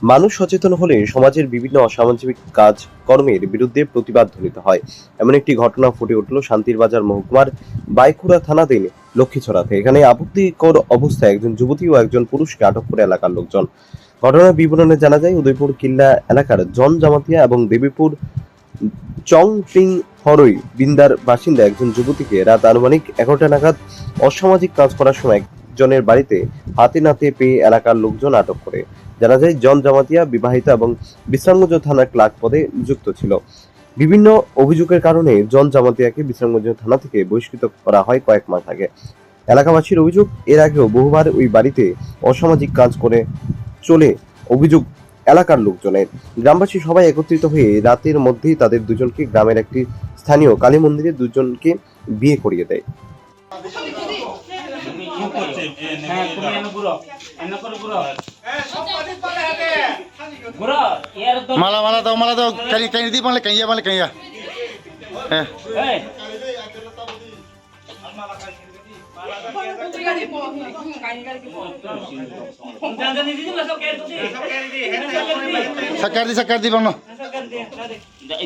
মানুষ সচেতন হলে সমাজের বিভিন্ন অসামাজিক কাজ কর্মের বিরুদ্ধে প্রতিবাদ ধ্বনিত হয়। এমন একটি ঘটনা ফুটে উঠল শান্তির বাজার মহকুমার বাইকুড়া থানাধীন লক্ষ্মীছড়াতে। এখানে আপত্তিকর অবস্থায় একজন যুবতী ও একজন পুরুষকে আটক করে এলাকার লোকজন। ঘটনার বিবরণে জানা যায়, উদয়পুর কিল্লা এলাকার জন জামাতিয়া এবং দেবীপুর চংপিং হরই বিন্দার বাসিন্দা একজন যুবতীকে রাত আনুমানিক 11টা নাগাদ অসামাজিক কাজ করার সময় একজনের বাড়িতে হাতে নাতে পেয়ে এলাকার লোকজন আটক করে। জানা যায়, জন জামাতিয়া বিবাহিত এবং বিশ্রামগঞ্জ থানার ক্লার্ক পদে নিযুক্ত ছিল। বিভিন্ন অভিযোগের কারণে জন জামাতিয়াকে বিশ্রামগঞ্জ থানা থেকে বহিষ্কৃত করা হয় কয়েক মাস আগে। এলাকাবাসীর অভিযোগ, এর আগেও বহুবার ওই বাড়িতে অসামাজিক কাজ করে চলে অভিযোগ এলাকার লোকজনের। গ্রামবাসী সবাই একত্রিত হয়ে রাতের মধ্যেই তাদের দুজনকে গ্রামের একটি স্থানীয় কালী মন্দিরে দুজনকে বিয়ে করিয়ে দেয়। মালা মালা দাও কালি কাই দি মালে কাইয়া হ্যাঁ সাকার দি বানো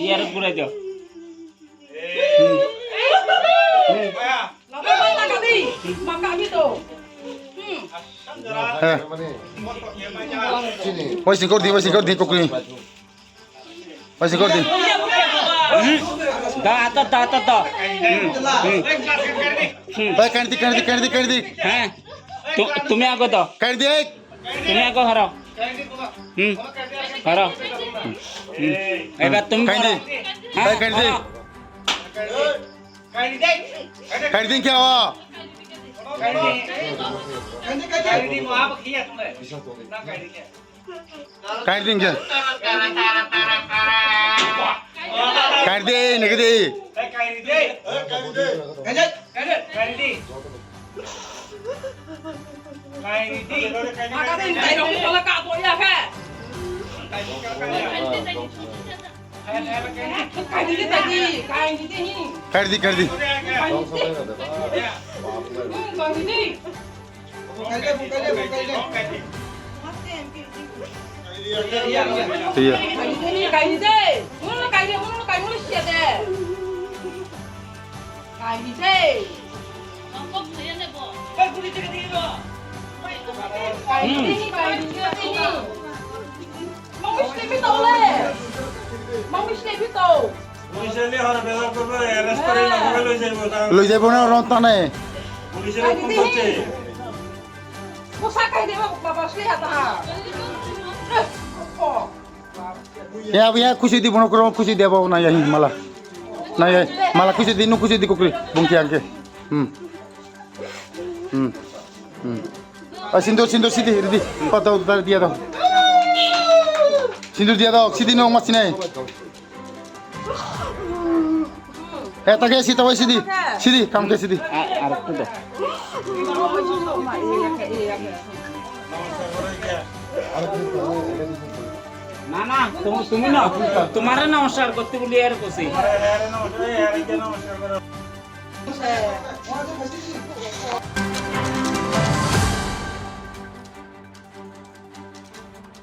ইয়ার পুরাই দাও হ্যাঁ ওইসি কর দি কুকুরি ওইসি কর দি দা তা ভাই কাটি দি হ্যাঁ তুমি আগো দাও কাটি দি তুমি আগো হারাও হারাও এবার তুমি কাটি দি ভাই কাটি দি কে হওয়া কাটি দিন কে কাটি দে নাকি দে কাটি দি লৈ যাব না রন্তা নাই খুশি দিব না খুশি দেব না মালা নাই মালা খুশি দি কুকুরি বুঙ্কি আগে সিন্দুর সিদ্ধি রেডি পাতাও দিয়ে দাও সিন্দুর দিয়ে দাও সিদ্ধি নাও মাছি নাই তাকে সিদ্ধা হয় সিদ্ধি কামকে সিদ্ধি আর একটু দাও না না তুমি না তোমার নমস্কার করতে বলি আর কইছি নমস্কার